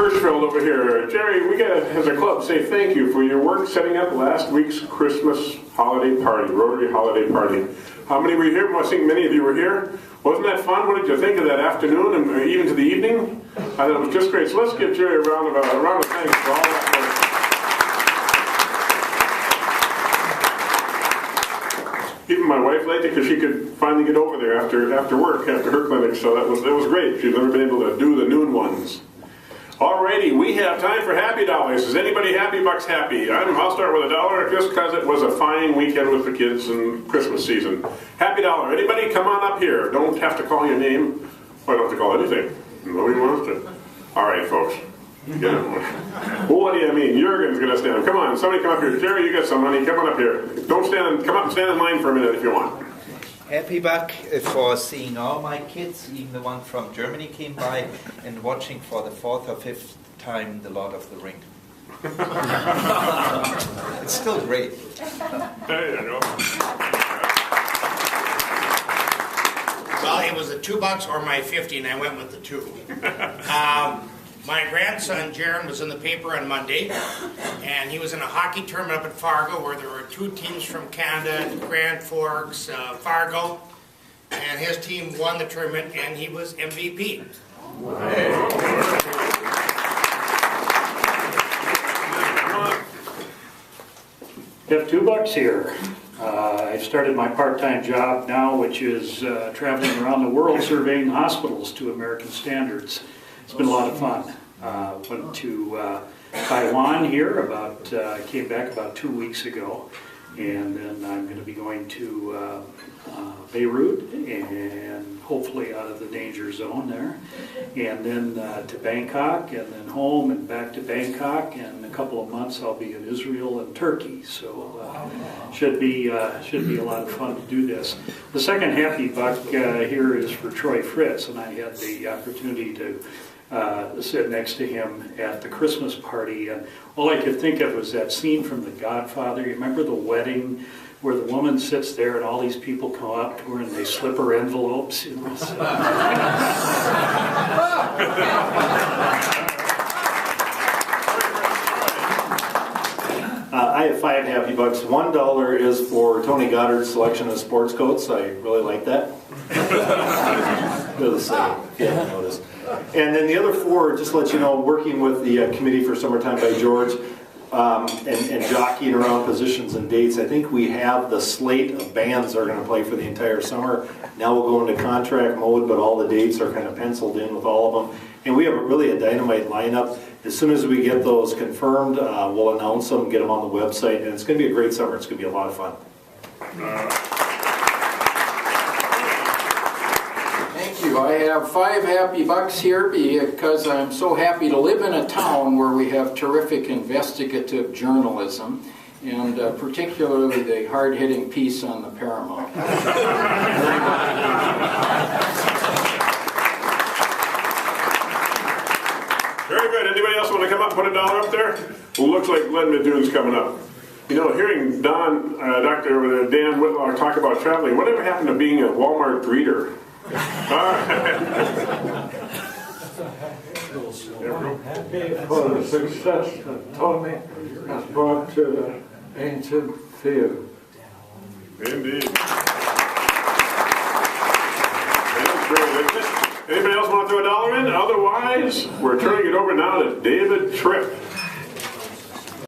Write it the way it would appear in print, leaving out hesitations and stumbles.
Hirschfeld over here. Jerry, we got as a club say thank you for your work setting up last week's Christmas holiday party, Rotary holiday party. How many were here? Well, I think many of you were here. Wasn't that fun? What did you think of that afternoon and even to the evening? I thought it was just great. So let's give Jerry a round of thanks for all that work. Even my wife liked it because she could finally get over there after work, after her clinic. So that was great. She's never been able to do the noon ones. Alrighty, we have time for Happy Dollars. Is anybody happy? Bucks happy? I'll start with $1 just because it was a fine weekend with the kids and Christmas season. Happy Dollar. Anybody? Come on up here. Don't have to call your name. Or don't have to call anything. Nobody wants to. Alright, folks. Get it. Well, what do you mean? Jurgen's going to stand up. Come on, somebody come up here. Jerry, you got some money. Come on up here. Don't stand. Come up and stand in line for a minute if you want. Happy Buck for seeing all my kids, even the one from Germany came by, and watching for the 4th or 5th time The Lord of the Ring. It's still great. There you go. Well, it was the $2 or my 50, and I went with the 2. My grandson, Jaron, was in the paper on Monday, and he was in a hockey tournament up at Fargo where there were 2 teams from Canada, Grand Forks, Fargo, and his team won the tournament, and he was MVP. I have $2 here. I started my part-time job now, which is traveling around the world surveying hospitals to American standards. It's been a lot of fun. Went to Taiwan here came back about 2 weeks ago, and then I'm going to be going to Beirut and hopefully out of the danger zone there, and then to Bangkok, and then home and back to Bangkok, and in a couple of months I'll be in Israel and Turkey, so should be a lot of fun to do this. The second Happy Buck here is for Troy Fritz, and I had the opportunity to sit next to him at the Christmas party, and all I could think of was that scene from The Godfather. You remember the wedding where the woman sits there and all these people come up to her and they slip her envelopes? You know, so. I have 5 Happy Bucks. $1 is for Tony Goddard's selection of sports coats. I really like that. They're the same, if you haven't noticed. And then the other 4, just to let you know, working with the Committee for Summertime by George, and jockeying around positions and dates. I think we have the slate of bands that are going to play for the entire summer. Now we'll go into contract mode, but all the dates are kind of penciled in with all of them. And we have really a dynamite lineup. As soon as we get those confirmed, we'll announce them, get them on the website, and it's going to be a great summer. It's going to be a lot of fun. Thank you. I have 5 Happy Bucks here because I'm so happy to live in a town where we have terrific investigative journalism, and particularly the hard-hitting piece on the Paramount. Very good. Anybody else want to come up and put $1 up there? Well, looks like Glenn Middoon's coming up. You know, hearing Dr. Dan Whitlock talk about traveling, whatever happened to being a Walmart greeter? For the success that Tony has brought to the ancient theater. Indeed. That's great, isn't it? Anybody else want to throw $1 in? Otherwise, we're turning it over now to David Tripp.